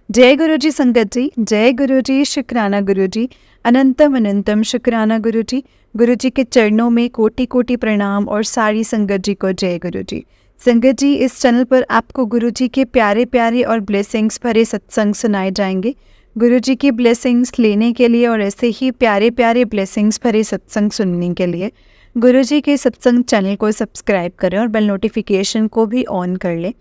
जय गुरु जी संगत जी, जय गुरु जी, शुक्राना गुरु जी, अनंतम अनंतम शुक्राना गुरु जी। गुरु जी के चरणों में कोटि कोटि प्रणाम और सारी संगत जी को जय गुरु जी। संगत जी, इस चैनल पर आपको गुरु जी के प्यारे प्यारे और ब्लेसिंग्स भरे सत्संग सुनाए जाएंगे। गुरु जी की ब्लेसिंग्स लेने के लिए और ऐसे ही प्यारे प्यारे ब्लेसिंग्स भरे सत्संग सुनने के लिए गुरु जी के सत्संग चैनल को सब्सक्राइब करें और बेल नोटिफिकेशन को भी ऑन कर लें,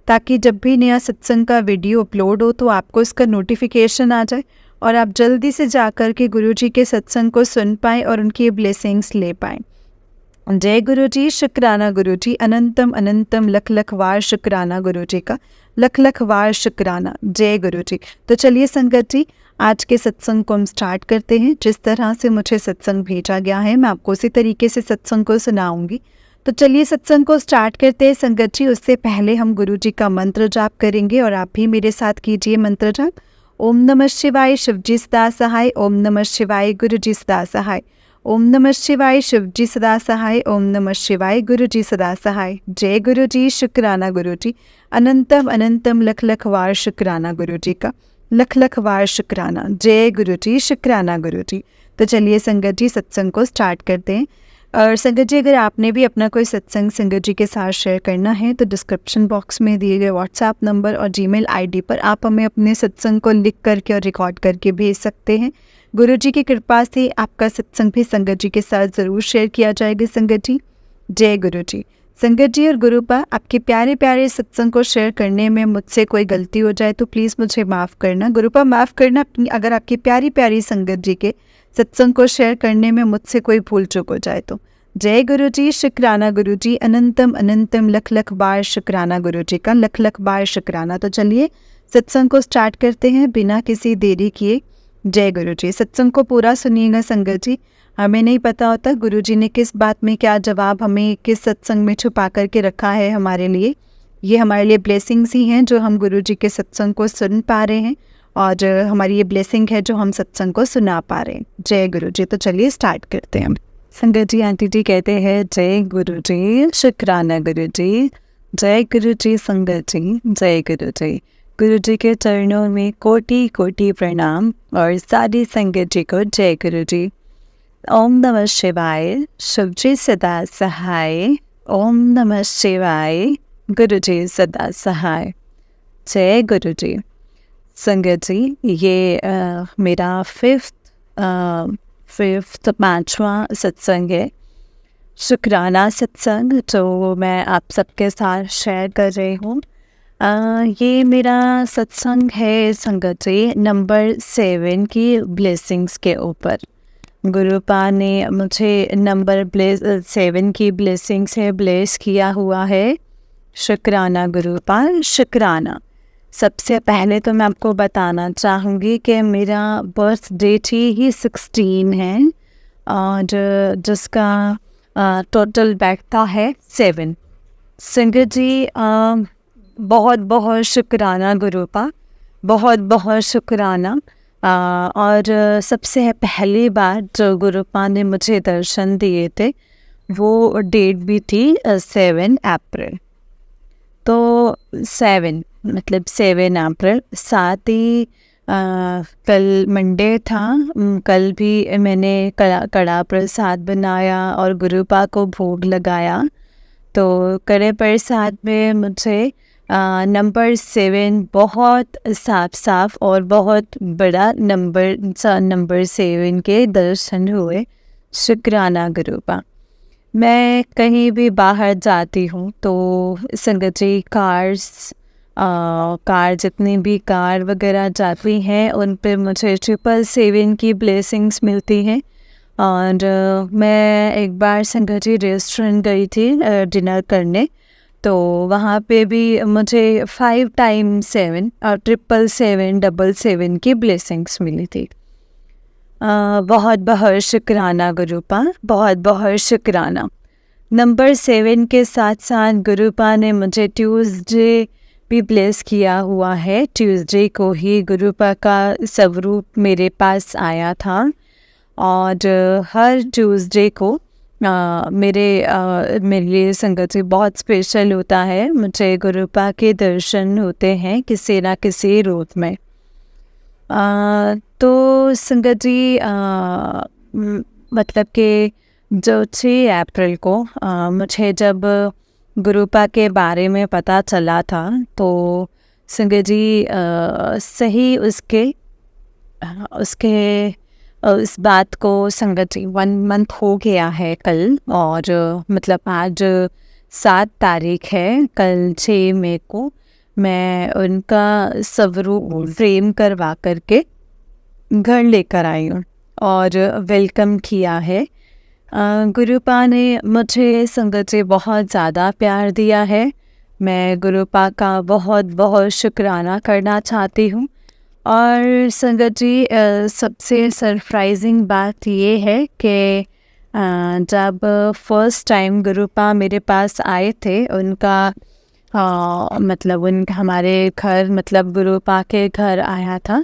ताकि जब भी नया सत्संग का वीडियो अपलोड हो तो आपको इसका नोटिफिकेशन आ जाए और आप जल्दी से जाकर के गुरु जी के सत्संग को सुन पाएँ और उनकी ब्लेसिंग्स ले पाएँ। जय गुरु जी, शुक्राना गुरु जी, अनंतम अनंतम लख लख वार शुक्राना गुरु जी का, लख लख वार शुक्राना। जय गुरु जी। तो चलिए संगत जी, आज के सत्संग को हम स्टार्ट करते हैं। जिस तरह से मुझे सत्संग भेजा गया है मैं आपको उसी तरीके से सत्संग को सुनाऊंगी। तो चलिए सत्संग को स्टार्ट करते हैं संगत जी। उससे पहले हम गुरु जी का मंत्र जाप करेंगे और आप भी मेरे साथ कीजिए मंत्र जाप। ओम नमः शिवाय, शिवजी सदा सहाय। ओम नमः शिवाय, गुरु जी सदा सहाय। ओम नमः शिवाय, शिवजी सदा सहाय। ओम नमः शिवाय, गुरु जी सदा सहाय। जय गुरु जी, शुक्राना गुरु जी, अनंतम अनंतम लख लख वार शुक्राना गुरु जी का, लख लख वार शुक्राना। जय गुरु जी, शुक्राना गुरु जी। तो चलिए संगत जी, सत्संग को स्टार्ट करते हैं। और संगत जी, अगर आपने भी अपना कोई सत्संग संगत जी के साथ शेयर करना है तो डिस्क्रिप्शन बॉक्स में दिए गए व्हाट्सएप नंबर और जीमेल आईडी पर आप हमें अपने सत्संग को लिख करके और रिकॉर्ड करके भेज सकते हैं। गुरु जी की कृपा से आपका सत्संग भी संगत जी के साथ ज़रूर शेयर किया जाएगा संगत जी। जय गुरु जी। संगत जी और गुरुपा, आपके प्यारे प्यारे सत्संग को शेयर करने में मुझसे कोई गलती हो जाए तो प्लीज़ मुझे माफ़ करना। गुरुपा माफ़ करना अगर आपकी प्यारी प्यारी संगत जी के सत्संग को शेयर करने में मुझसे कोई भूल चूक हो जाए तो। जय गुरु जी, शुक्राना गुरु जी, अनंतम अनंतम लख लख बार शुक्राना गुरु जी का, लख लख बार शुक्राना। तो चलिए सत्संग को स्टार्ट करते हैं बिना किसी देरी किए। जय गुरु जी। सत्संग को पूरा सुनिएगा संगत जी। हमें नहीं पता होता गुरु जी ने किस बात में क्या जवाब हमें किस सत्संग में छुपा करके रखा है हमारे लिए। ये हमारे लिए ब्लेसिंग्स ही हैं जो हम गुरु जी के सत्संग को सुन पा रहे हैं और हमारी ये ब्लेसिंग है जो हम सत्संग को सुना पा रहे हैं। जय गुरु जी। तो चलिए स्टार्ट करते हैं। संगत जी, आंटी जी कहते हैं जय गुरु जी, शुक्राना गुरु जी, जय गुरु जी संगत जी, जय गुरु जी। गुरु जी के चरणों में कोटि कोटि प्रणाम और सारी संगत जी को जय गुरु जी। ओम नमः शिवाय, शिवजी सदा सहाय। ओम नमः शिवाय, गुरु जी सदा सहाय। जय गुरु जी। संगत जी, ये मेरा फिफ्थ पाँचवा सत्संग है, शुक्राना सत्संग, जो मैं आप सबके साथ शेयर कर रही हूँ। ये मेरा सत्संग है संगत जी नंबर 7 की ब्लेसिंग्स के ऊपर। गुरुपा ने मुझे नंबर 7 की ब्लेसिंग्स से ब्लेस किया हुआ है। शुक्राना गुरुपा, शुक्राना। सबसे पहले तो मैं आपको बताना चाहूँगी कि मेरा बर्थ डेट ही 16 है और जिसका टोटल बैठता है 7। संगत जी, बहुत बहुत शुक्राना गुरुपा, बहुत बहुत शुक्राना। और सबसे पहली बार जो गुरुपा ने मुझे दर्शन दिए थे वो डेट भी थी 7 अप्रैल। तो 7 मतलब 7 अप्रैल। साथ ही कल मंडे था, कल भी मैंने कड़ा प्रसाद बनाया और गुरुपा को भोग लगाया। तो कड़े प्रसाद में मुझे नंबर 7 बहुत साफ साफ और बहुत बड़ा नंबर 7 के दर्शन हुए। शुक्राना गुरुपा। मैं कहीं भी बाहर जाती हूँ तो संगत जी कार जितनी भी कार वगैरह जाती हैं उन पे मुझे 777 की ब्लेसिंग्स मिलती हैं। और मैं एक बार संगत जी रेस्टोरेंट गई थी डिनर करने, तो वहाँ पे भी मुझे 5 टाइम 7 और 777 777 की ब्लेसिंग्स मिली थी। बहुत बहुत शुक्राना गुरुपा, बहुत बहुत शुक्राना। नंबर 7 के साथ साथ गुरुपा ने मुझे ट्यूसडे भी ब्लेस किया हुआ है। ट्यूसडे को ही गुरुपा का स्वरूप मेरे पास आया था और हर ट्यूसडे को मेरे लिए संगत जी बहुत स्पेशल होता है। मुझे गुरुपा के दर्शन होते हैं किसी ना किसी रूप में। तो संगत जी मतलब कि जो 6 अप्रैल को मुझे जब गुरुपा के बारे में पता चला था, तो संगत जी सही उसके इस बात को संगत जी 1 मंथ हो गया है कल, और मतलब आज 7 तारीख है, कल 6 मई को मैं उनका स्वरूप फ्रेम करवा करके घर लेकर आई हूँ और वेलकम किया है। गुरुपा ने मुझे संगत जी बहुत ज़्यादा प्यार दिया है। मैं गुरुपा का बहुत बहुत शुक्राना करना चाहती हूँ। और संगत जी सबसे सरप्राइजिंग बात ये है कि जब फर्स्ट टाइम गुरुपा मेरे पास आए थे, उनका मतलब हमारे घर, मतलब गुरुपा के घर आया था,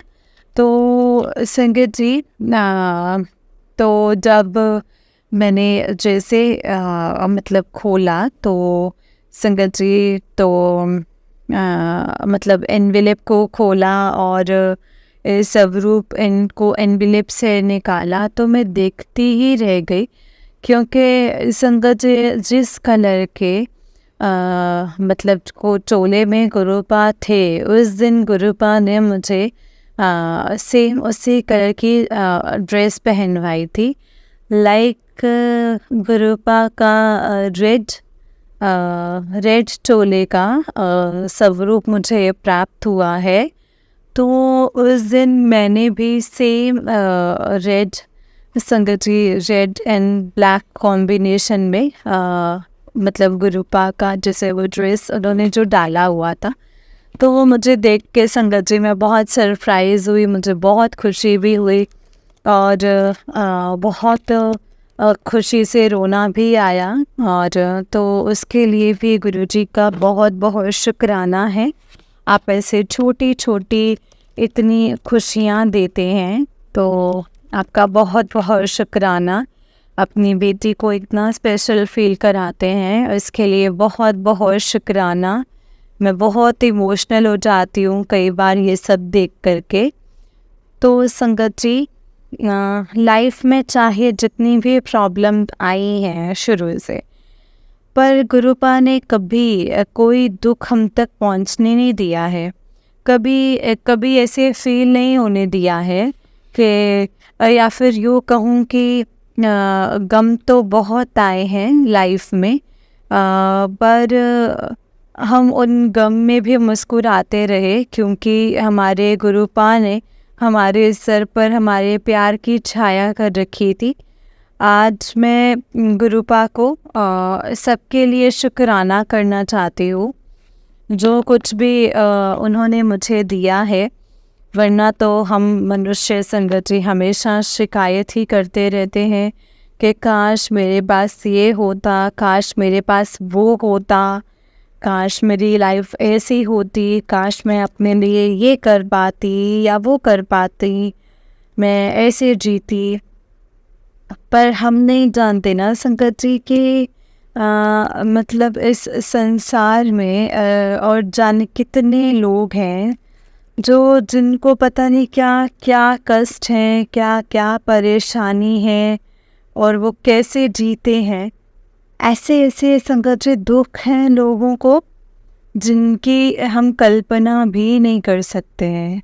तो संगत जी तो जब मैंने जैसे मतलब खोला, तो संगत जी तो मतलब एनवेलप को खोला और स्वरूप इनको एनवेलप से निकाला, तो मैं देखती ही रह गई, क्योंकि संगत जी जिस कलर के मतलब को चोले में गुरुपा थे, उस दिन गुरुपा ने मुझे सेम उसी कलर की ड्रेस पहनवाई थी। लाइक गुरुपा का रेड चोले का स्वरूप मुझे प्राप्त हुआ है। तो उस दिन मैंने भी सेम रेड, संगत जी रेड एंड ब्लैक कॉम्बिनेशन में मतलब गुरुपा का जैसे वो ड्रेस उन्होंने जो डाला हुआ था, तो वो मुझे देख के संगत जी मैं बहुत सरप्राइज़ हुई, मुझे बहुत खुशी भी हुई और बहुत खुशी से रोना भी आया। और तो उसके लिए भी गुरुजी का बहुत बहुत शुक्राना है। आप ऐसे छोटी छोटी इतनी खुशियाँ देते हैं, तो आपका बहुत बहुत शुक्राना। अपनी बेटी को इतना स्पेशल फील कराते हैं, इसके लिए बहुत बहुत शुक्राना। मैं बहुत इमोशनल हो जाती हूँ कई बार ये सब देख करके। तो संगत जी लाइफ में चाहे जितनी भी प्रॉब्लम आई हैं शुरू से, पर गुरुपा ने कभी कोई दुख हम तक पहुंचने नहीं दिया है। कभी ऐसे फील नहीं होने दिया है कि, या फिर यूँ कहूँ कि गम तो बहुत आए हैं लाइफ में, पर हम उन गम में भी मुस्कुराते रहे, क्योंकि हमारे गुरुपा ने हमारे सर पर हमारे प्यार की छाया कर रखी थी। आज मैं गुरुपा को सबके लिए शुक्राना करना चाहती हूँ, जो कुछ भी उन्होंने मुझे दिया है। वरना तो हम मनुष्य संगत जी हमेशा शिकायत ही करते रहते हैं कि काश मेरे पास ये होता, काश मेरे पास वो होता, काश मेरी लाइफ ऐसी होती, काश मैं अपने लिए ये कर पाती या वो कर पाती, मैं ऐसे जीती। पर हम नहीं जानते ना संगत जी कि मतलब इस संसार में और जाने कितने लोग हैं जो जिनको पता नहीं क्या क्या कष्ट हैं, क्या क्या परेशानी है, और वो कैसे जीते हैं। ऐसे ऐसे संगत जी दुख हैं लोगों को जिनकी हम कल्पना भी नहीं कर सकते हैं।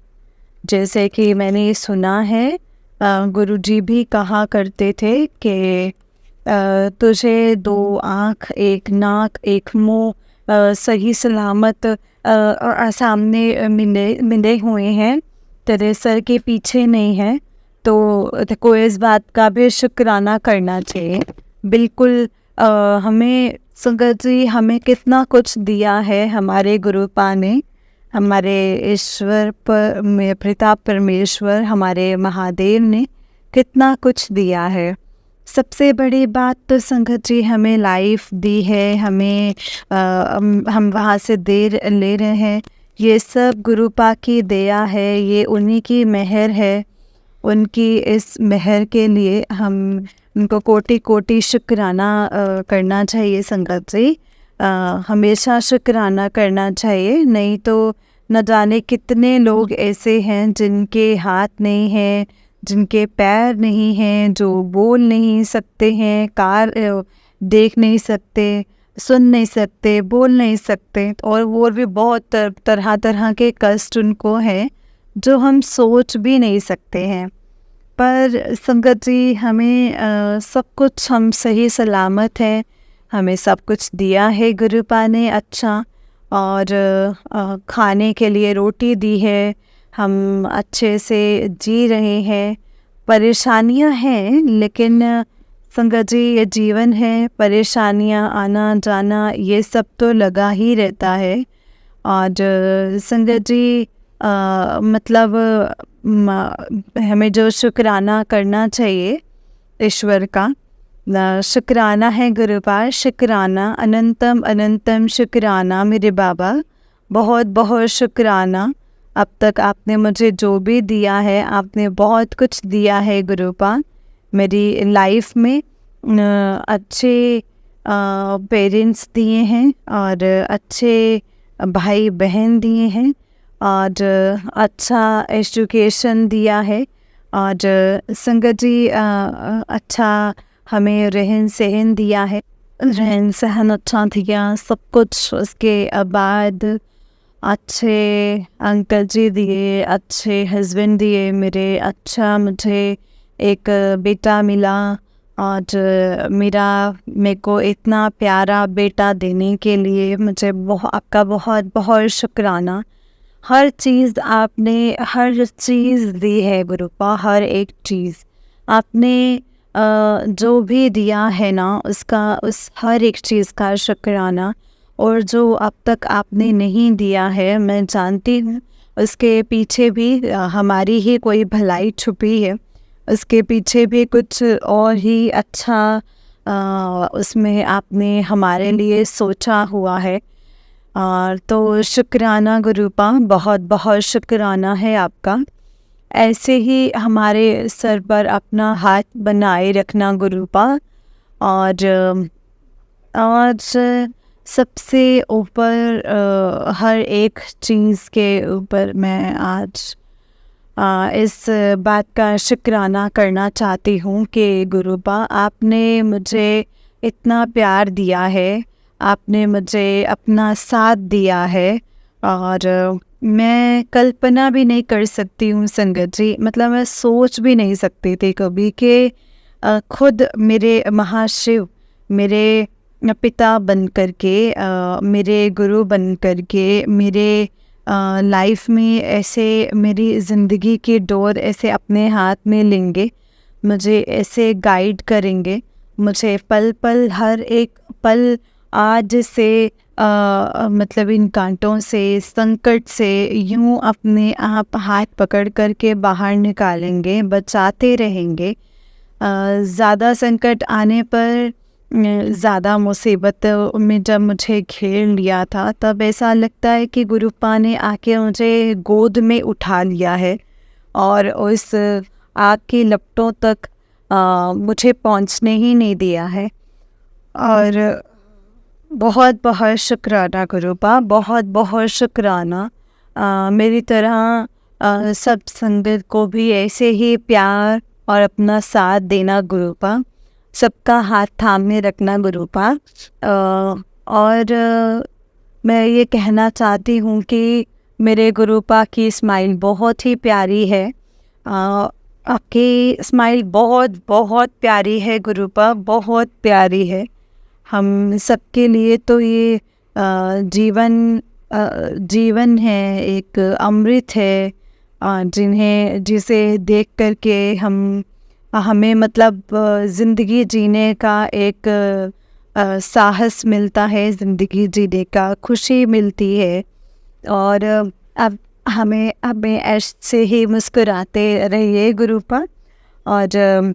जैसे कि मैंने सुना है, गुरुजी भी कहा करते थे कि तुझे 2 आँख, 1 नाक, 1 मुँह सही सलामत सामने मिले हुए हैं, तेरे सर के पीछे नहीं है, तो को इस बात का भी शुक्राना करना चाहिए। बिल्कुल हमें संगत जी हमें कितना कुछ दिया है हमारे गुरुपा ने, हमारे ईश्वर पर पिता परमेश्वर, हमारे महादेव ने कितना कुछ दिया है। सबसे बड़ी बात तो संगत जी हमें लाइफ दी है, हमें हम वहाँ से दे ले रहे हैं, ये सब गुरुपा की दया है, ये उन्हीं की मेहर है। उनकी इस मेहर के लिए हम उनको कोटि कोटि शुक्राना करना चाहिए संगत जी। हमेशा शुक्राना करना चाहिए, नहीं तो न जाने कितने लोग ऐसे हैं जिनके हाथ नहीं हैं, जिनके पैर नहीं हैं, जो बोल नहीं सकते हैं, देख नहीं सकते, सुन नहीं सकते, बोल नहीं सकते, और भी बहुत तरह तरह के कष्ट उनको हैं जो हम सोच भी नहीं सकते हैं। पर संगत जी, हमें सब कुछ, हम सही सलामत हैं, हमें सब कुछ दिया है गुरुपा ने अच्छा, और खाने के लिए रोटी दी है, हम अच्छे से जी रहे हैं। परेशानियां हैं, लेकिन संगत जी ये जीवन है, परेशानियां आना जाना ये सब तो लगा ही रहता है। और संगत जी मतलब हमें जो शुक्राना करना चाहिए ईश्वर का, शुक्राना है गुरुपा, शुक्राना, अनंतम अनंतम शुक्राना मेरे बाबा, बहुत बहुत शुक्राना। अब तक आपने मुझे जो भी दिया है, आपने बहुत कुछ दिया है गुरुपा मेरी लाइफ में। अच्छे पेरेंट्स दिए हैं, और अच्छे भाई बहन दिए हैं, और अच्छा एजुकेशन दिया है, और संगत जी अच्छा हमें रहन सहन दिया है, रहन सहन अच्छा दिया सब कुछ। उसके बाद अच्छे अंकल जी दिए, अच्छे हस्बैंड दिए मेरे, अच्छा मुझे एक बेटा मिला, और मेरे को इतना प्यारा बेटा देने के लिए मुझे आपका बहुत बहुत शुक्राना। हर चीज़ आपने, हर चीज़ दी है गुरुपा, हर एक चीज़ आपने जो भी दिया है ना, उस हर एक चीज़ का शुक्राना। और जो अब तक आपने नहीं दिया है, मैं जानती हूँ उसके पीछे भी हमारी ही कोई भलाई छुपी है, उसके पीछे भी कुछ और ही अच्छा उसमें आपने हमारे लिए सोचा हुआ है। और तो शुक्राना गुरुपा, बहुत बहुत शुक्राना है आपका। ऐसे ही हमारे सर पर अपना हाथ बनाए रखना गुरुपा, और सबसे ऊपर हर एक चीज़ के ऊपर मैं आज इस बात का शुक्राना करना चाहती हूँ कि गुरुपा आपने मुझे इतना प्यार दिया है, आपने मुझे अपना साथ दिया है, और मैं कल्पना भी नहीं कर सकती हूँ संगत जी, मतलब मैं सोच भी नहीं सकती थी कभी कि खुद मेरे महाशिव, मेरे पिता बन कर के, मेरे गुरु बन कर के, मेरे लाइफ में ऐसे मेरी ज़िंदगी की डोर ऐसे अपने हाथ में लेंगे, मुझे ऐसे गाइड करेंगे, मुझे पल पल, हर एक पल आज से मतलब इन कांटों से, संकट से यूं अपने आप हाथ पकड़ कर के बाहर निकालेंगे, बचाते रहेंगे। ज़्यादा संकट आने पर, ज़्यादा मुसीबत में जब मुझे घेर लिया था, तब ऐसा लगता है कि गुरुपा ने आके मुझे गोद में उठा लिया है, और उस आग की लपटों तक मुझे पहुंचने ही नहीं दिया है। और बहुत बहुत शुक्राना गुरुपा, बहुत बहुत शुक्राना। मेरी तरह सब संगत को भी ऐसे ही प्यार और अपना साथ देना गुरुपा, सबका हाथ थामे रखना गुरुपा। और मैं ये कहना चाहती हूँ कि मेरे गुरुपा की स्माइल बहुत ही प्यारी है, आपकी स्माइल बहुत बहुत प्यारी है गुरुपा, बहुत प्यारी है। हम सबके लिए तो ये जीवन है, एक अमृत है, जिसे देख कर के हमें मतलब ज़िंदगी जीने का एक साहस मिलता है, ज़िंदगी जीने का खुशी मिलती है। और अब हमें ऐसे ही मुस्कुराते रहिए गुरुपा, और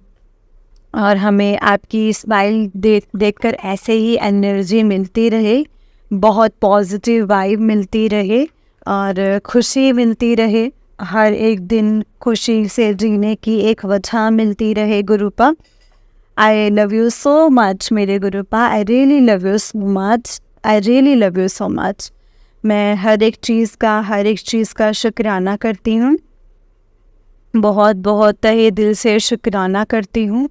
हमें आपकी स्माइल देखकर ऐसे ही एनर्जी मिलती रहे, बहुत पॉजिटिव वाइब मिलती रहे, और खुशी मिलती रहे, हर एक दिन खुशी से जीने की एक वजह मिलती रहे Gurupa. I love you so much मेरे Gurupa, I really love you so much, I really love you so much. मैं हर एक चीज़ का शुक्राना करती हूँ। बहुत बहुत तहे दिल से शुक्राना करती हूँ।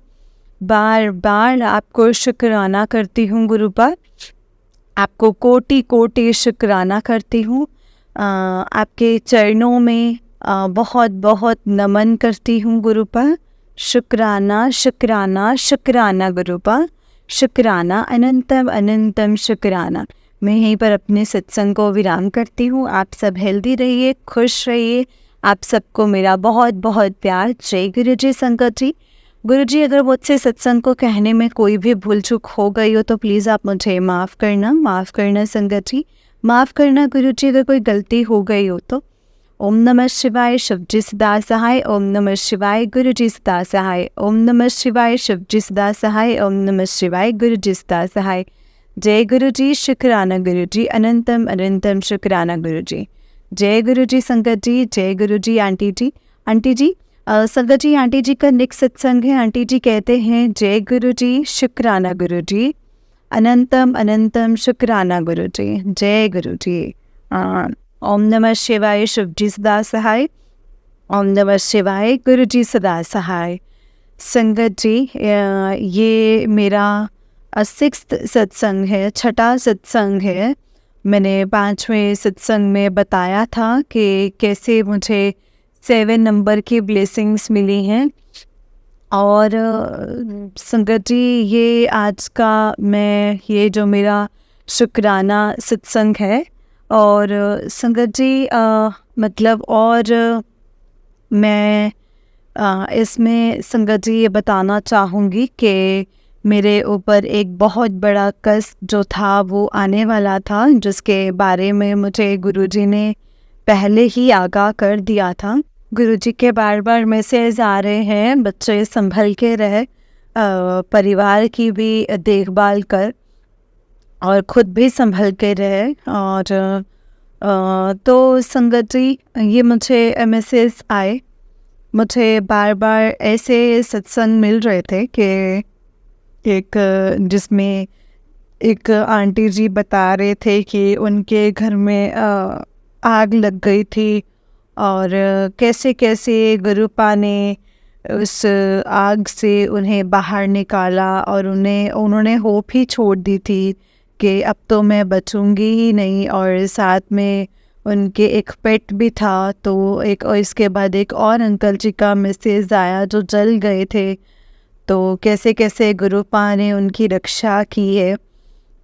बार बार आपको शुक्राना करती हूँ गुरुपा। आपको कोटि कोटि शुक्राना करती हूँ। आपके चरणों में बहुत बहुत नमन करती हूँ गुरुपा। शुक्राना शुक्राना शुक्राना गुरुपा। शुक्राना अनंतम अनंतम शुक्राना। मैं यहीं पर अपने सत्संग को विराम करती हूँ। आप सब हेल्दी रहिए, खुश रहिए। आप सबको मेरा बहुत बहुत प्यार। जय गुरु जी संगत जी। गुरु जी, अगर मुझसे सत्संग को कहने में कोई भी भूल चूक हो गई हो तो प्लीज़ आप मुझे माफ़ करना संगत जी, माफ़ करना गुरु जी, अगर कोई गलती हो गई हो तो। ओम नमः शिवाय, शिव जी सदा सहाय। ओम नमः शिवाय, गुरु जी सदा सहाय। ओम नमः शिवाय, शिव जी सदा सहाय। ओम नमः शिवाय, गुरु जी सदा सहाय। जय गुरु जी, शुक्राना गुरु जी, अनंतम अनंतम शुक्राना गुरु जी। जय गुरु जी संगत जी, जय गुरु जी आंटी जी। आंटी जी, संगत जी, आंटी जी का नेक्स्ट सत्संग है। आंटी जी कहते हैं जय गुरु जी, शुक्राना गुरु जी, अनंतम अनंतम शुक्राना गुरु जी। जय गुरु जी। ओम नमः शिवाय, शिव जी सदा सहाय। ओम नमः शिवाय, गुरु जी सदा सहाय। संगत जी, ये मेरा 6th सत्संग है, 6ठा सत्संग है। मैंने 5वें सत्संग में बताया था कि कैसे मुझे 7 नंबर की ब्लेसिंग्स मिली हैं। और संगत जी, ये आज का ये जो मेरा शुक्राना सत्संग है। और संगत जी, मतलब और मैं इसमें संगत जी ये बताना चाहूँगी कि मेरे ऊपर एक बहुत बड़ा कष्ट जो था वो आने वाला था, जिसके बारे में मुझे गुरुजी ने पहले ही आगाह कर दिया था। गुरुजी के बार बार मैसेज आ रहे हैं, बच्चे संभल के रहे, परिवार की भी देखभाल कर और खुद भी संभल के रहे। और तो संगत जी, ये मुझे मैसेज आए, मुझे बार बार ऐसे सत्संग मिल रहे थे कि जिसमें एक आंटी जी बता रहे थे कि उनके घर में आग लग गई थी और कैसे कैसे गुरुपा ने उस आग से उन्हें बाहर निकाला और उन्होंने होप ही छोड़ दी थी कि अब तो मैं बचूंगी ही नहीं। और साथ में उनके एक पेट भी था। तो और इसके बाद एक और अंकल जी का मैसेज आया जो जल गए थे। तो कैसे कैसे गुरुपा ने उनकी रक्षा की है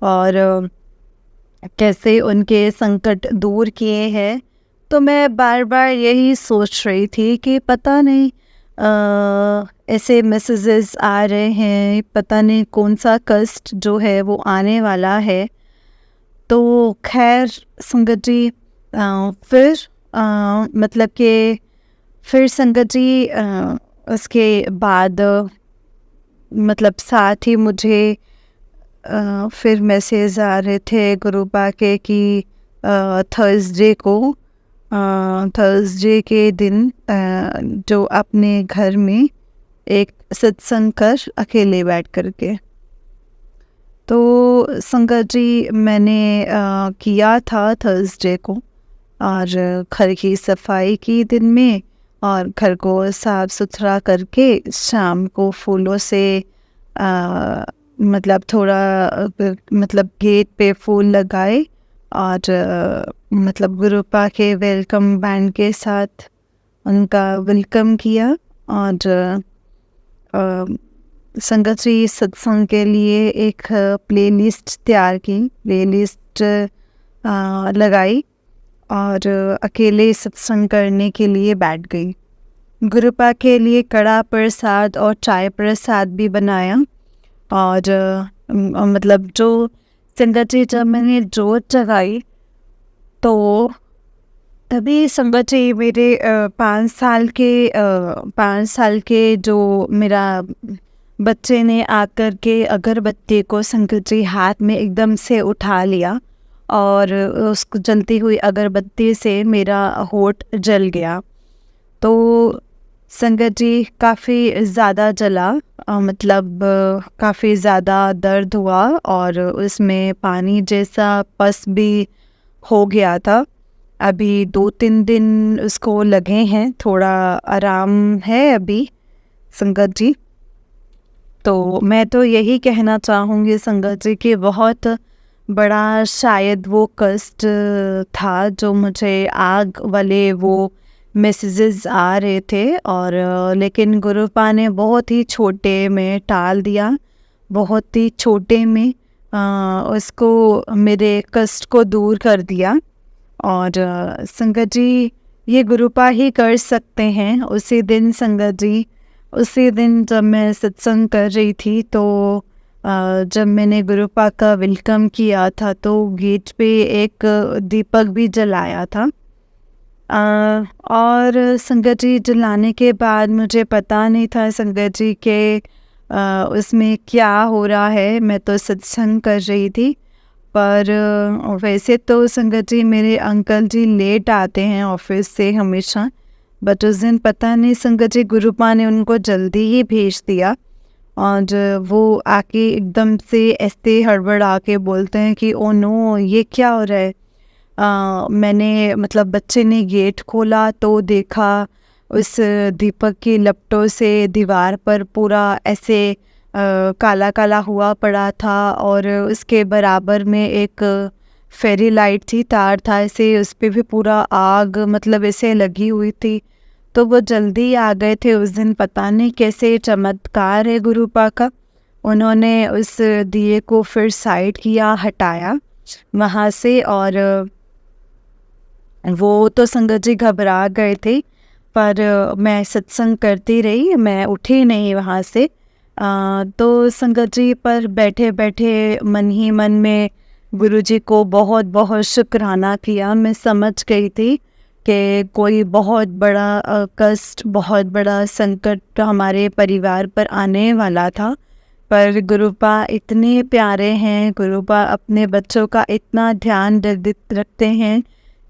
और कैसे उनके संकट दूर किए हैं। तो मैं बार बार यही सोच रही थी कि पता नहीं ऐसे मैसेजेस आ रहे हैं, पता नहीं कौन सा कष्ट जो है वो आने वाला है। तो खैर संगत जी, फिर मतलब कि फिर संगत जी, उसके बाद मतलब साथ ही मुझे फिर मैसेज आ रहे थे गुरुपा के कि थर्सडे के दिन जो अपने घर में एक सत्संग कर अकेले बैठ करके। तो संगत जी, मैंने किया था थर्सडे को, और घर की सफाई की दिन में और घर को साफ सुथरा करके शाम को फूलों से मतलब थोड़ा मतलब गेट पे फूल लगाए और मतलब गुरुपा के वेलकम बैंड के साथ उनका वेलकम किया। और संगत जी, सत्संग के लिए एक प्लेलिस्ट तैयार की, प्लेलिस्ट लगाई और अकेले सत्संग करने के लिए बैठ गई। गुरुपा के लिए कड़ा प्रसाद और चाय प्रसाद भी बनाया। और मतलब जो संगत जी, जब मैंने जोत जगाई तो तभी संगत जी मेरे 5 साल के जो मेरा बच्चे ने आकर के अगरबत्ती को संगत जी हाथ में एकदम से उठा लिया और उसको जलती हुई अगरबत्ती से मेरा होठ जल गया। तो संगत जी काफ़ी ज़्यादा जला, मतलब काफ़ी ज़्यादा दर्द हुआ और उसमें पानी जैसा पस भी हो गया था। अभी 2-3 दिन उसको लगे हैं, थोड़ा आराम है अभी संगत जी। तो मैं तो यही कहना चाहूँगी संगत जी कि बहुत बड़ा शायद वो कष्ट था जो मुझे आग वाले वो मैसेजेस आ रहे थे, और लेकिन गुरुपा ने बहुत ही छोटे में टाल दिया, बहुत ही छोटे में उसको, मेरे कष्ट को दूर कर दिया। और संगत जी ये गुरुपा ही कर सकते हैं। उसी दिन संगत जी, उसी दिन जब मैं सत्संग कर रही थी तो जब मैंने गुरुपा का वेलकम किया था तो गेट पे एक दीपक भी जलाया था। और संगत जी जलाने के बाद मुझे पता नहीं था संगत जी के उसमें क्या हो रहा है, मैं तो सत्संग कर रही थी। पर वैसे तो संगत जी मेरे अंकल जी लेट आते हैं ऑफिस से हमेशा, बट उस दिन पता नहीं संगत जी गुरुपा ने उनको जल्दी ही भेज दिया, और वो आके एकदम से ऐसे हड़बड़ा के बोलते हैं कि ओ नो ये क्या हो रहा है। मैंने मतलब बच्चे ने गेट खोला तो देखा उस दीपक की लपटों से दीवार पर पूरा ऐसे काला काला हुआ पड़ा था, और उसके बराबर में एक फेरी लाइट थी, तार था ऐसे, उस पर भी पूरा आग मतलब ऐसे लगी हुई थी। तो वो जल्दी आ गए थे उस दिन, पता नहीं कैसे चमत्कार है गुरुपा का। उन्होंने उस दिए को फिर साइड किया, हटाया वहाँ से, और वो तो संगत जी घबरा गए थे। पर मैं सत्संग करती रही, मैं उठी नहीं वहाँ से। तो संगत जी पर बैठे बैठे मन ही मन में गुरु जी को बहुत बहुत शुक्राना किया। मैं समझ गई थी कि कोई बहुत बड़ा कष्ट, बहुत बड़ा संकट हमारे परिवार पर आने वाला था। पर गुरुपा इतने प्यारे हैं, गुरुपा अपने बच्चों का इतना ध्यान रखते हैं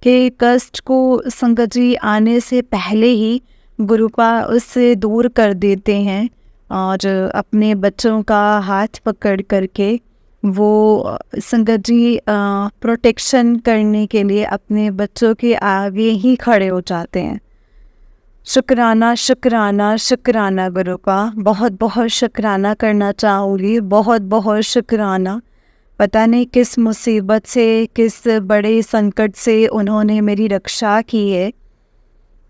कि कष्ट को संगत जी आने से पहले ही गुरुपा उससे दूर कर देते हैं, और अपने बच्चों का हाथ पकड़ करके वो संगत जी प्रोटेक्शन करने के लिए अपने बच्चों के आगे ही खड़े हो जाते हैं। शुक्राना शुक्राना शुक्राना गुरुपा, बहुत बहुत शुक्राना करना चाहूँगी, बहुत बहुत शुक्राना। पता नहीं किस मुसीबत से, किस बड़े संकट से उन्होंने मेरी रक्षा की है।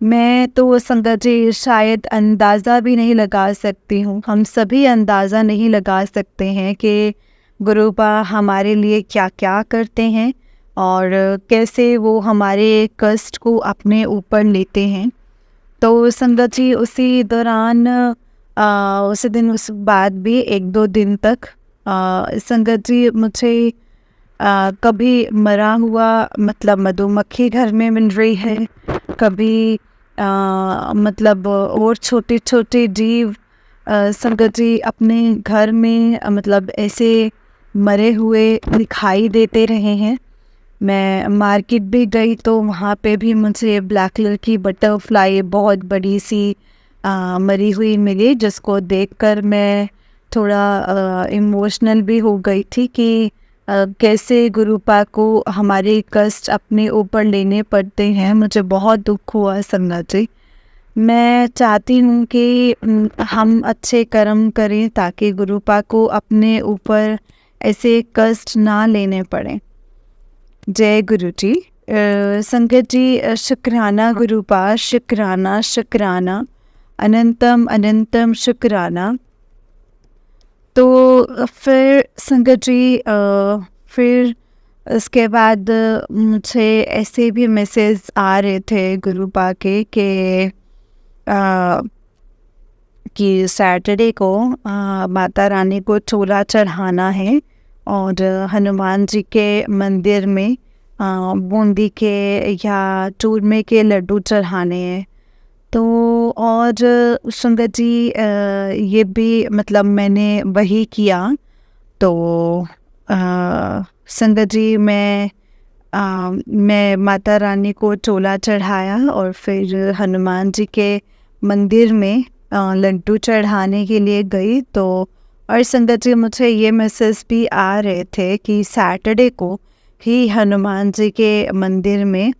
मैं तो संगत जी शायद अंदाज़ा भी नहीं लगा सकती हूँ, हम सभी अंदाज़ा नहीं लगा सकते हैं कि गुरुपा हमारे लिए क्या क्या करते हैं और कैसे वो हमारे कष्ट को अपने ऊपर लेते हैं। तो संगत जी उसी दौरान उस दिन, उस बाद भी 1-2 दिन तक संगत जी मुझे कभी मरा हुआ मतलब मधुमक्खी घर में मिल रही है, कभी मतलब और छोटे छोटे जीव संगत जी अपने घर में मतलब ऐसे मरे हुए दिखाई देते रहे हैं। मैं मार्केट भी गई तो वहाँ पे भी मुझे ब्लैक कलर की बटरफ्लाई बहुत बड़ी सी मरी हुई मिली, जिसको देखकर मैं थोड़ा इमोशनल भी हो गई थी कि कैसे गुरुपा को हमारे कष्ट अपने ऊपर लेने पड़ते हैं। मुझे बहुत दुख हुआ संगत जी। मैं चाहती हूँ कि हम अच्छे कर्म करें ताकि गुरुपा को अपने ऊपर ऐसे कष्ट ना लेने पड़े। जय गुरु जी। संगत जी शुक्राना गुरुपा, शुक्राना शुक्राना, अनंतम अनंतम शुक्राना। तो फिर संगत जी फिर उसके बाद मुझे ऐसे भी मैसेज आ रहे थे गुरुपा के कि सैटरडे को माता रानी को चोला चढ़ाना है और हनुमान जी के मंदिर में बूंदी के या चूरमे के लड्डू चढ़ाने हैं। तो और संगत जी ये भी मतलब मैंने वही किया। तो संगत जी मैं माता रानी को चोला चढ़ाया और फिर हनुमान जी के मंदिर में लड्डू चढ़ाने के लिए गई। तो और संगत जी मुझे ये मैसेज भी आ रहे थे कि सैटरडे को ही हनुमान जी के मंदिर में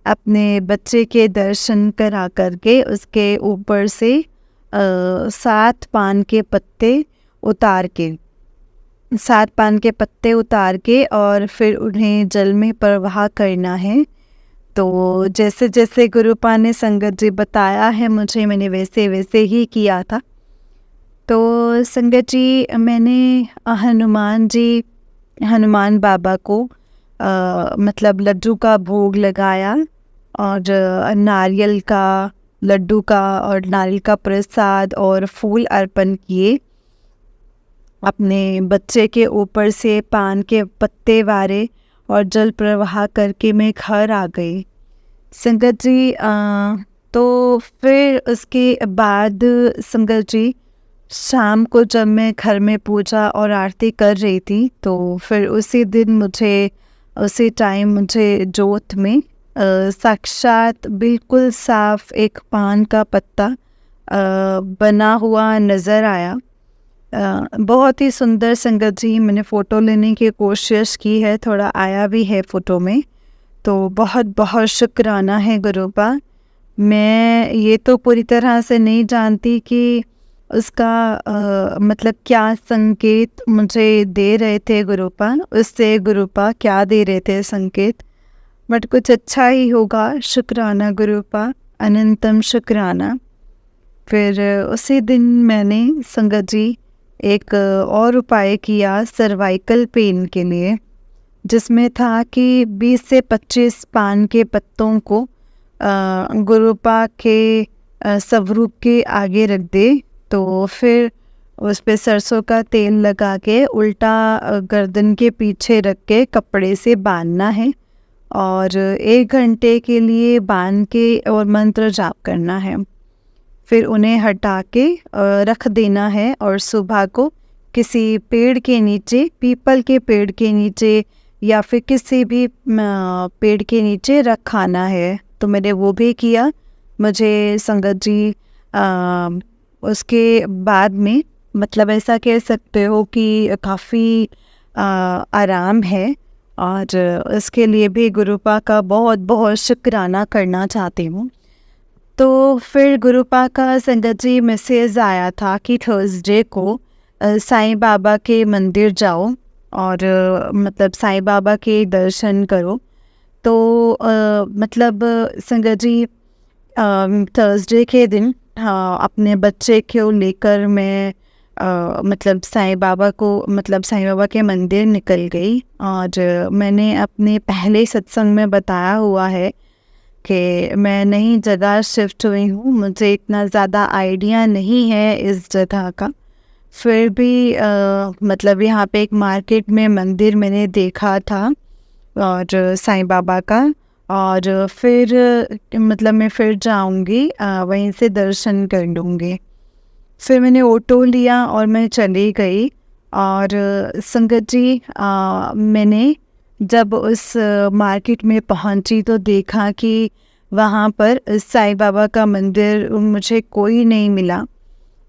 अपने बच्चे के दर्शन करा करके उसके ऊपर से 7 पान के पत्ते उतार के 7 पान के पत्ते उतार के और फिर उन्हें जल में प्रवाह करना है। तो जैसे जैसे गुरुपा ने संगत जी बताया है मुझे, मैंने वैसे वैसे ही किया था। तो संगत जी, मैंने हनुमान बाबा को मतलब लड्डू का भोग लगाया और नारियल का लड्डू का और नारियल का प्रसाद और फूल अर्पण किए। अपने बच्चे के ऊपर से पान के पत्ते वारे और जल प्रवाह करके मैं घर आ गई। संगत जी, तो फिर उसके बाद संगत जी, शाम को जब मैं घर में पूजा और आरती कर रही थी, तो फिर उसी टाइम मुझे जोत में साक्षात बिल्कुल साफ एक पान का पत्ता बना हुआ नज़र आया। बहुत ही सुंदर संगत जी, मैंने फ़ोटो लेने की कोशिश की है, थोड़ा आया भी है फ़ोटो में। तो बहुत बहुत शुक्राना है गुरुपा। मैं ये तो पूरी तरह से नहीं जानती कि उसका मतलब क्या संकेत मुझे दे रहे थे गुरुपा, उससे गुरुपा क्या दे रहे थे संकेत, बट कुछ अच्छा ही होगा। शुक्राना गुरुपा, अनंतम शुक्राना। फिर उसी दिन मैंने संगत जी एक और उपाय किया सर्वाइकल पेन के लिए, जिसमें था कि 20 से 25 पान के पत्तों को गुरुपा के स्वरूप के आगे रख दे। तो फिर उस पे सरसों का तेल लगा के उल्टा गर्दन के पीछे रख के कपड़े से बांधना है और 1 घंटे के लिए बांध के और मंत्र जाप करना है। फिर उन्हें हटा के रख देना है और सुबह को किसी पेड़ के नीचे, पीपल के पेड़ के नीचे या फिर किसी भी पेड़ के नीचे रखाना है। तो मैंने वो भी किया। मुझे संगत जी उसके बाद में मतलब ऐसा कह सकते हो कि काफ़ी आराम है और उसके लिए भी गुरुपा का बहुत बहुत शुक्राना करना चाहती हूँ। तो फिर गुरुपा का संगत जी मैसेज आया था कि थर्सडे को साईं बाबा के मंदिर जाओ और मतलब साईं बाबा के दर्शन करो। तो मतलब संगत जी थर्सडे के दिन अपने बच्चे को लेकर मैं मतलब साईं बाबा के मंदिर निकल गई। और मैंने अपने पहले सत्संग में बताया हुआ है कि मैं नई जगह शिफ्ट हुई हूँ, मुझे इतना ज़्यादा आइडिया नहीं है इस जगह का। फिर भी मतलब यहाँ पे एक मार्केट में मंदिर मैंने देखा था और साईं बाबा का, और फिर मतलब मैं फिर जाऊँगी, वहीं से दर्शन कर लूँगी। फिर मैंने ऑटो लिया और मैं चली गई। और संगत जी, मैंने जब उस मार्केट में पहुंची तो देखा कि वहाँ पर साईं बाबा का मंदिर मुझे कोई नहीं मिला।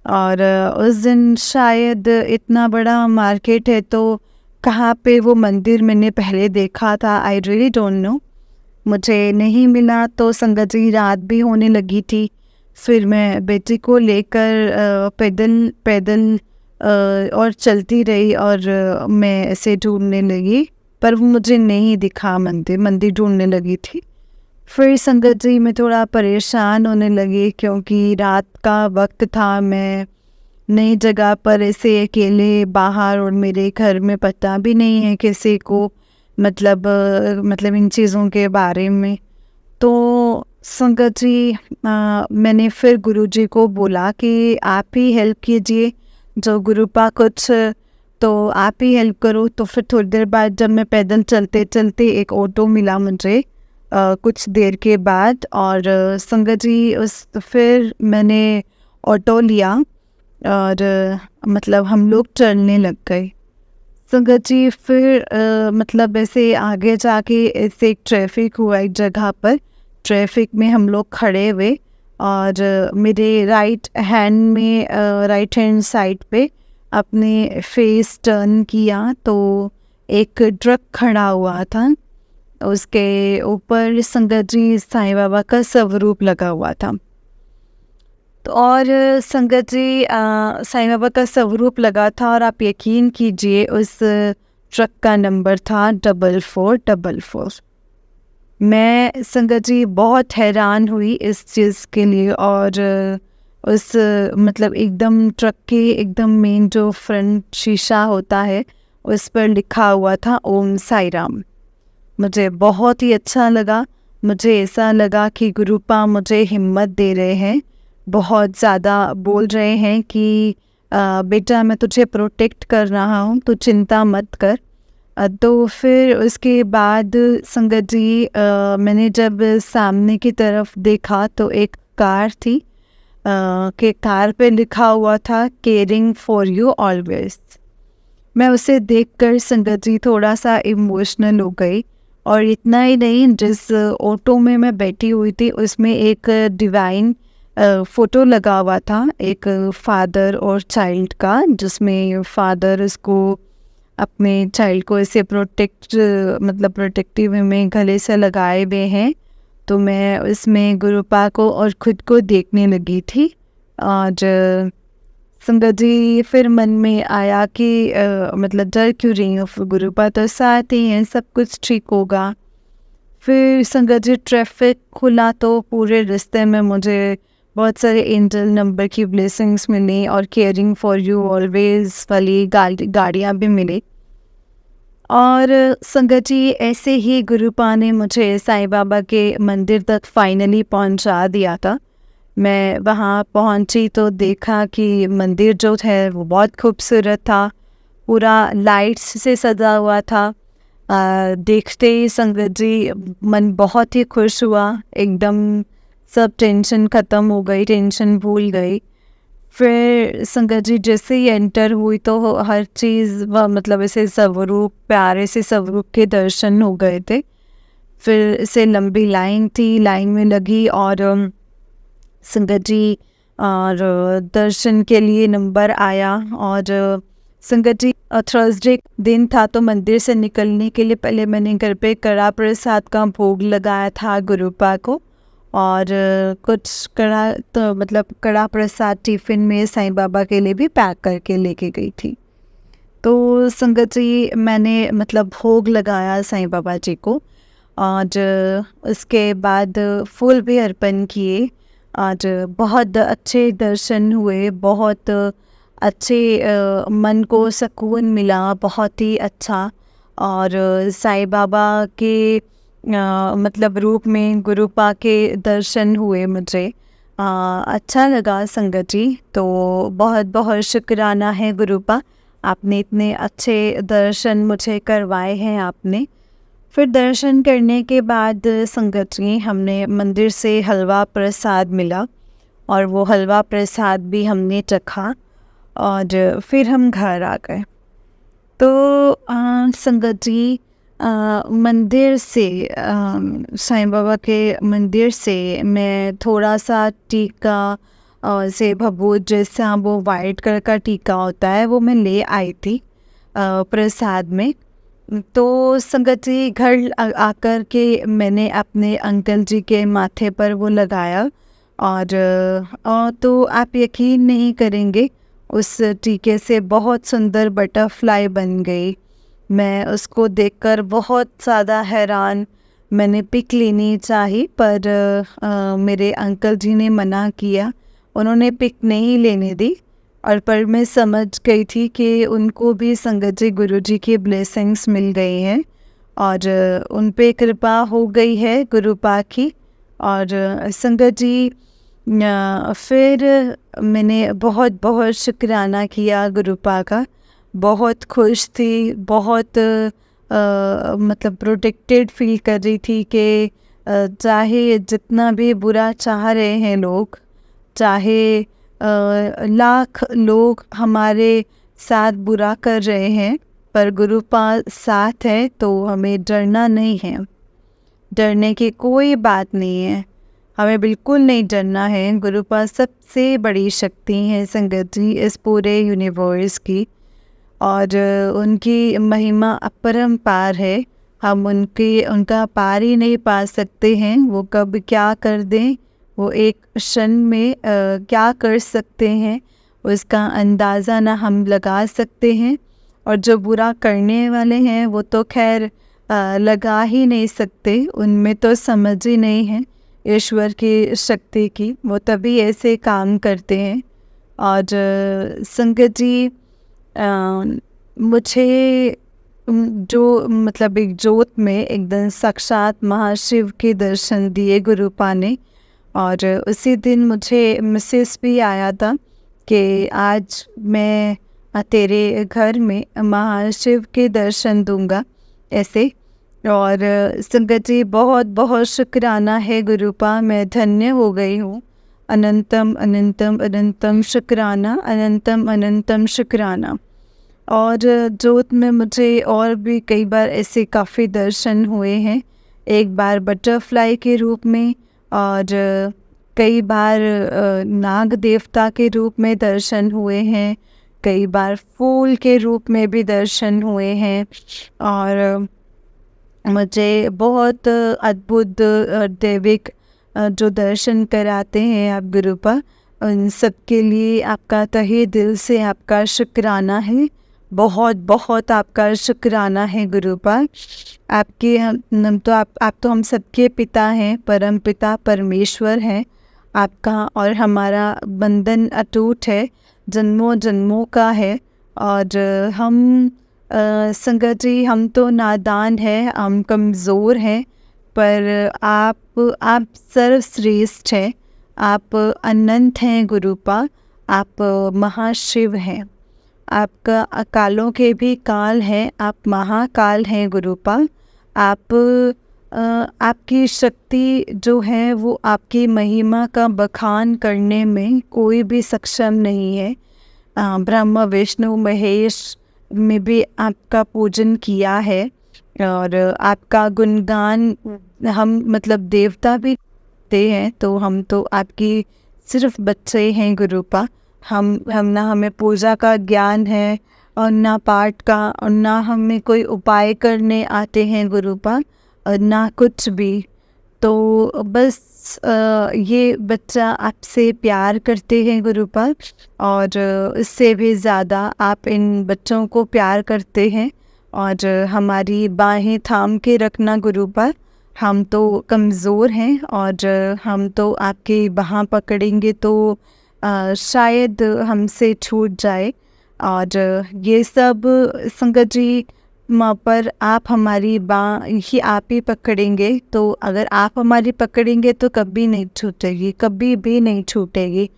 और उस दिन शायद इतना बड़ा मार्केट है तो कहाँ पे वो मंदिर मैंने पहले देखा था, आई रियली डोंट नो, मुझे नहीं मिला। तो संगत जी रात भी होने लगी थी। फिर मैं बेटी को लेकर पैदल और चलती रही और मैं ऐसे ढूंढने लगी, पर वो मुझे नहीं दिखा। मंदिर ढूंढने लगी थी। फिर संगत जी मैं थोड़ा परेशान होने लगी क्योंकि रात का वक्त था, मैं नई जगह पर ऐसे अकेले बाहर, और मेरे घर में पता भी नहीं है किसी को मतलब इन चीज़ों के बारे में। तो संगत जी मैंने फिर गुरुजी को बोला कि आप ही हेल्प कीजिए, जो गुरुपा कुछ, तो आप ही हेल्प करो। तो फिर थोड़ी देर बाद जब मैं पैदल चलते चलते एक ऑटो मिला मुझे कुछ देर के बाद, और संगत जी फिर मैंने ऑटो लिया और मतलब हम लोग चलने लग गए। संगत जी फिर मतलब ऐसे आगे जाके ऐसे एक ट्रैफिक हुआ एक जगह पर, ट्रैफिक में हम लोग खड़े हुए और मेरे राइट हैंड साइड पे अपने फेस टर्न किया तो एक ट्रक खड़ा हुआ था, उसके ऊपर संगत जी साईं बाबा का स्वरूप लगा हुआ था। तो और संगत जी साईं बाबा का स्वरूप लगा था, और आप यकीन कीजिए उस ट्रक का नंबर था 4444। मैं संगत जी बहुत हैरान हुई इस चीज़ के लिए, और उस मतलब एकदम ट्रक के एकदम मेन जो फ्रंट शीशा होता है उस पर लिखा हुआ था ओम साई राम। मुझे बहुत ही अच्छा लगा। मुझे ऐसा लगा कि गुरुपा मुझे हिम्मत दे रहे हैं, बहुत ज़्यादा बोल रहे हैं कि बेटा मैं तुझे प्रोटेक्ट कर रहा हूँ, तो चिंता मत कर। तो फिर उसके बाद संगत जी मैंने जब सामने की तरफ देखा तो एक कार थी, कि कार पे लिखा हुआ था केयरिंग फॉर यू ऑलवेज। मैं उसे देखकर संगत जी थोड़ा सा इमोशनल हो गई। और इतना ही नहीं, जिस ऑटो में मैं बैठी हुई थी उसमें एक डिवाइन फ़ोटो लगा हुआ था, एक फादर और चाइल्ड का, जिसमें फादर उसको अपने चाइल्ड को ऐसे मतलब प्रोटेक्टिव वे में गले से लगाए हुए हैं। तो मैं उसमें गुरुपा को और खुद को देखने लगी थी। और संगत जी फिर मन में आया कि मतलब डर क्यों रही हूँ, गुरुपा तो साथ ही हैं, सब कुछ ठीक होगा। फिर संगत जी ट्रैफिक खुला तो पूरे रास्ते में मुझे बहुत सारे एंजल नंबर की ब्लेसिंग्स मिली, और केयरिंग फॉर यू ऑलवेज वाली गाड़ियाँ भी मिली। और संगत जी ऐसे ही गुरुपा ने मुझे साईं बाबा के मंदिर तक फाइनली पहुंचा दिया था। मैं वहाँ पहुंची तो देखा कि मंदिर जो है वो बहुत खूबसूरत था, पूरा लाइट्स से सजा हुआ था। देखते ही संगत जी मन बहुत ही खुश हुआ, एकदम सब टेंशन ख़त्म हो गई, टेंशन भूल गई। फिर संगत जी जैसे ही एंटर हुई तो हर चीज़ मतलब ऐसे स्वरूप, प्यारे से स्वरूप के दर्शन हो गए थे। फिर से लंबी लाइन थी, लाइन में लगी, और संगत जी और दर्शन के लिए नंबर आया। और संगत जी थर्सडे दिन था, तो मंदिर से निकलने के लिए पहले मैंने घर पे कड़ा प्रसाद का भोग लगाया था गुरुपा को, और कुछ कड़ा तो मतलब कड़ा प्रसाद टिफ़िन में साईं बाबा के लिए भी पैक करके लेके गई थी। तो संगत जी मैंने मतलब भोग लगाया साईं बाबा जी को, और उसके बाद फूल भी अर्पण किए। आज बहुत अच्छे दर्शन हुए, बहुत अच्छे मन को सुकून मिला, बहुत ही अच्छा। और साईं बाबा के मतलब रूप में गुरुपा के दर्शन हुए मुझे। अच्छा लगा संगत जी। तो बहुत बहुत शुक्राना है गुरुपा, आपने इतने अच्छे दर्शन मुझे करवाए हैं आपने। फिर दर्शन करने के बाद संगत जी हमने मंदिर से हलवा प्रसाद मिला, और वो हलवा प्रसाद भी हमने चखा, और फिर हम घर आ गए। तो संगत जी मंदिर से साईं बाबा के मंदिर से मैं थोड़ा सा टीका से भभूत जैसा वो वाइट कलर का टीका होता है वो मैं ले आई थी प्रसाद में। तो संगत जी घर आकर के मैंने अपने अंकल जी के माथे पर वो लगाया, और तो आप यकीन नहीं करेंगे, उस टीके से बहुत सुंदर बटरफ्लाई बन गई। मैं उसको देखकर बहुत ज़्यादा हैरान, मैंने पिक लेनी चाही, पर मेरे अंकल जी ने मना किया, उन्होंने पिक नहीं लेने दी। और पर मैं समझ गई थी कि उनको भी संगत जी गुरु जी की ब्लेसिंग्स मिल गई हैं, और उन पे कृपा हो गई है गुरुपा की। और संगत जी फिर मैंने बहुत बहुत शुक्राना किया गुरुपा का, बहुत खुश थी, बहुत मतलब प्रोटेक्टेड फील कर रही थी कि चाहे जितना भी बुरा चाह रहे हैं लोग, चाहे लाख लोग हमारे साथ बुरा कर रहे हैं, पर गुरुपा साथ है तो हमें डरना नहीं है, डरने की कोई बात नहीं है, हमें बिल्कुल नहीं डरना है। गुरुपा सबसे बड़ी शक्ति है संगत जी इस पूरे यूनिवर्स की। और उनकी महिमा अपरंपार है। हम उनका पार ही नहीं पा सकते हैं। वो कब क्या कर दें, वो एक क्षण में क्या कर सकते हैं, उसका अंदाज़ा ना हम लगा सकते हैं। और जो बुरा करने वाले हैं वो तो खैर लगा ही नहीं सकते, उनमें तो समझ ही नहीं है ईश्वर की शक्ति की। वो तभी ऐसे काम करते हैं। और संगत जी, मुझे जो मतलब एक जोत में एकदम साक्षात महाशिव के दर्शन दिए गुरुपा ने। और उसी दिन मुझे मैसेज भी आया था कि आज मैं तेरे घर में महाशिव के दर्शन दूंगा ऐसे। और संगत जी, बहुत बहुत शुक्राना है गुरुपा, मैं धन्य हो गई हूँ। अनंतम अनंतम अनंतम शुक्राना, अनंतम अनंतम शुक्राना। और जोत में मुझे और भी कई बार ऐसे काफ़ी दर्शन हुए हैं। एक बार बटरफ्लाई के रूप में, और कई बार नाग देवता के रूप में दर्शन हुए हैं, कई बार फूल के रूप में भी दर्शन हुए हैं। और मुझे बहुत अद्भुत दैविक जो दर्शन कराते हैं आप गुरुपा, उन सब के लिए आपका तहे दिल से आपका शुक्राना है। बहुत बहुत आपका शुक्राना है गुरुपा। आपके आप तो हम सबके पिता हैं, परम पिता परमेश्वर हैं। आपका और हमारा बंधन अटूट है, जन्मों जन्मों का है। और हम संगत जी, हम तो नादान हैं, हम कमज़ोर हैं, पर आप सर्वश्रेष्ठ हैं, आप अनंत हैं गुरुपा, आप महाशिव हैं। आपका अकालों के भी काल हैं, आप महाकाल हैं गुरुपा। आपकी शक्ति जो है वो आपकी महिमा का बखान करने में कोई भी सक्षम नहीं है। ब्रह्मा विष्णु महेश में भी आपका पूजन किया है, और आपका गुणगान हम मतलब देवता भी करते हैं। तो हम तो आपकी सिर्फ बच्चे हैं गुरुपा। हमें पूजा का ज्ञान है, और ना पाठ का, और ना हमें कोई उपाय करने आते हैं गुरुपा, और ना कुछ भी। तो बस ये बच्चा आपसे प्यार करते हैं गुरुपा, और इससे भी ज़्यादा आप इन बच्चों को प्यार करते हैं। और हमारी बाहें थाम के रखना गुरुपा, हम तो कमज़ोर हैं, और हम तो आपकी बाह पकड़ेंगे तो शायद हमसे छूट जाए। और ये सब संगत जी पर आप हमारी बाँ ही आप ही पकड़ेंगे, तो अगर आप हमारी पकड़ेंगे तो कभी नहीं छूटेगी, कभी भी नहीं छूटेगी।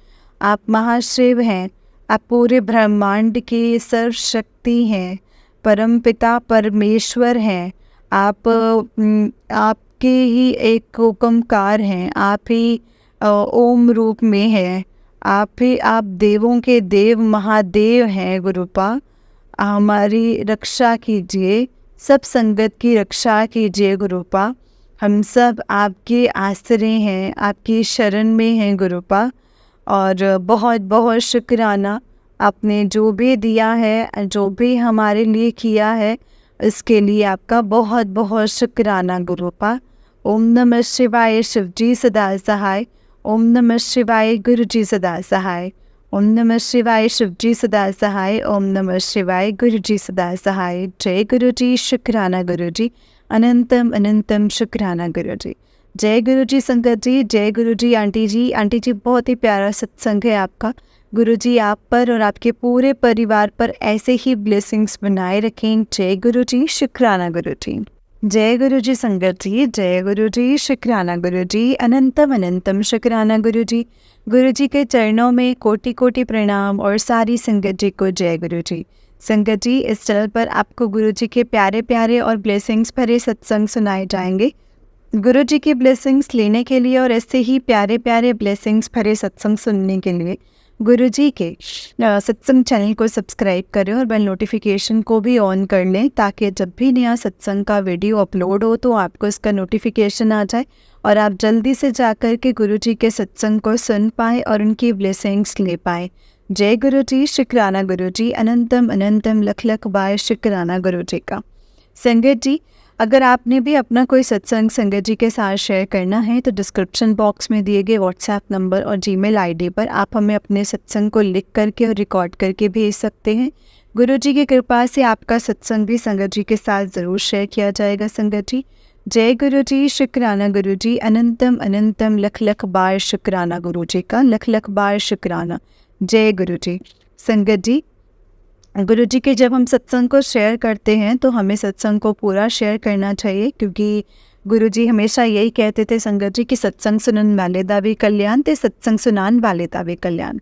आप महाशिव हैं, आप पूरे ब्रह्मांड की सर्वशक्ति हैं, परमपिता परमेश्वर हैं। आपके ही एक हुक्मकार हैं, आप ही ओम रूप में हैं, आप देवों के देव महादेव हैं गुरुपा। हमारी रक्षा कीजिए, सब संगत की रक्षा कीजिए गुरुपा। हम सब आपके आश्रय हैं, आपकी शरण में हैं गुरुपा। और बहुत बहुत शुक्राना, आपने जो भी दिया है, जो भी हमारे लिए किया है, इसके लिए आपका बहुत बहुत शुक्राना गुरुपा। ओम नमः शिवाय, शिवजी सदा सहाय। ओम नमः शिवाय, गुरुजी सदा सहाय। ओम नमः शिवाय, शिवजी सदा सहाय। ओम नमः शिवाय, गुरुजी सदा सहाय। जय गुरुजी, शुक्राना गुरुजी, अनंतम अनंतम शुक्राना गुरुजी। जय गुरुजी संगत जी, जय गुरुजी आंटी जी। आंटी जी, बहुत ही प्यारा सत्संग है आपका। गुरुजी आप पर और आपके पूरे परिवार पर ऐसे ही ब्लेसिंग्स बनाए रखें। जय गुरुजी, शुक्राना गुरुजी। जय गुरुजी संगत जी, जय गुरुजी, शुक्राना गुरुजी, अनंतम अनंतम शुक्राना गुरुजी। गुरुजी के चरणों में कोटि कोटि प्रणाम, और सारी संगत जी को जय गुरुजी। संगत जी, इस चैनल पर आपको गुरुजी के प्यारे प्यारे और ब्लेसिंग्स भरे सत्संग सुनाए जाएंगे। गुरुजी की ब्लेसिंग्स लेने के लिए और ऐसे ही प्यारे प्यारे ब्लेसिंग्स भरे सत्संग सुनने के लिए गुरुजी के सत्संग चैनल को सब्सक्राइब करें, और बेल नोटिफिकेशन को भी ऑन कर लें, ताकि जब भी नया सत्संग का वीडियो अपलोड हो तो आपको इसका नोटिफिकेशन आ जाए, और आप जल्दी से जाकर के गुरुजी के सत्संग को सुन पाएँ और उनकी ब्लेसिंग्स ले पाएँ। जय गुरु जी, शुक्राना गुरु जी, अनंतम अनंतम लख लख बार शुक्राना गुरु जी का। संगत जी, अगर आपने भी अपना कोई सत्संग संगत जी के साथ शेयर करना है तो डिस्क्रिप्शन बॉक्स में दिए गए व्हाट्सएप नंबर और जीमेल आईडी पर आप हमें अपने सत्संग को लिख करके और रिकॉर्ड करके भेज सकते हैं। गुरु जी की कृपा से आपका सत्संग भी संगत जी के साथ ज़रूर शेयर किया जाएगा। संगत जी, जय गुरु जी, शुक्राना गुरु जी, अनंतम अनंतम लख लख बार शुक्राना गुरु जी का, लख लख बार शुक्राना। जय गुरु जी। संगत जी, गुरु जी के जब हम सत्संग को शेयर करते हैं तो हमें सत्संग को पूरा शेयर करना चाहिए, क्योंकि गुरु जी हमेशा यही कहते थे संगत जी कि सत्संग सुनन वाले दा भी कल्याण ते सत्संग सुनान वाले दा भी कल्याण।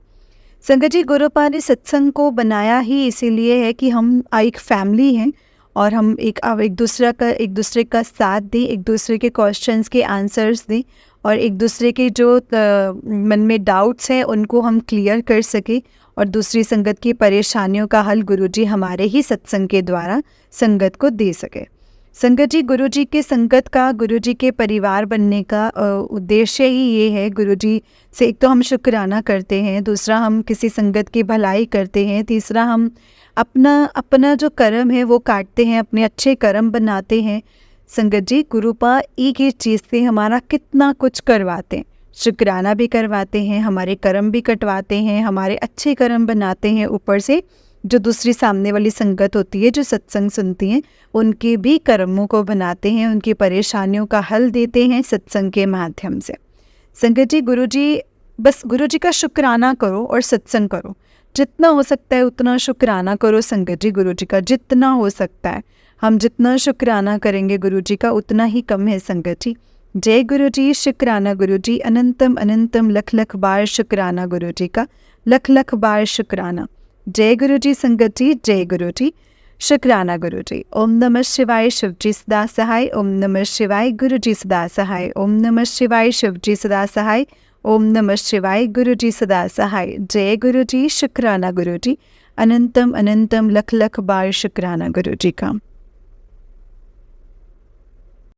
संगत जी, गुरुपा ने सत्संग को बनाया ही इसीलिए है कि हम एक फैमिली हैं और हम एक दूसरे का साथ दें, एक दूसरे के क्वेश्चंस के आंसर्स दें और एक दूसरे के जो मन में डाउट्स हैं उनको हम क्लियर कर सकें और दूसरी संगत की परेशानियों का हल गुरुजी हमारे ही सत्संग के द्वारा संगत को दे सके। संगत जी, गुरुजी के संगत का, गुरुजी के परिवार बनने का उद्देश्य ही ये है। गुरुजी से एक तो हम शुक्राना करते हैं, दूसरा हम किसी संगत की भलाई करते हैं, तीसरा हम अपना जो कर्म है वो काटते हैं, अपने अच्छे कर्म बनाते हैं। संगत जी, गुरुपा एक ही चीज़ से हमारा कितना कुछ करवाते हैं, शुक्राना भी करवाते हैं, हमारे कर्म भी कटवाते हैं, हमारे अच्छे कर्म बनाते हैं, ऊपर से जो दूसरी सामने वाली संगत होती है जो सत्संग सुनती हैं उनके भी कर्मों को बनाते हैं, उनकी परेशानियों का हल देते हैं सत्संग के माध्यम से। संगत जी, गुरुजी का शुक्राना करो और सत्संग करो, जितना हो सकता है उतना शुक्राना करो। संगत जी, गुरुजी का जितना हो सकता है, हम जितना शुक्राना करेंगे गुरुजी का उतना ही कम है। संगत जी, जय गुरु जी, शुक्राना गुरु जी, अनंतम अनंतम लख लख बार शुक्राना गुरु जी का, लख लख बार शुक्राना। जय गुरु जी। संगत जी, जय गुरु जी, शुक्राना गुरु जी। ओम नमः शिवाय, शिव जी सदा सहाय। ओम नमः शिवाय, गुरु जी सदा सहाय। ओम नमः शिवाय, शिव जी सदा सहाय। ओम नमः शिवाय, गुरु जी सदा सहाय। जय गुरु जी, शुक्राना गुरु जी, अनंतम अनंतम लख लख बार शुक्राना गुरु जी का।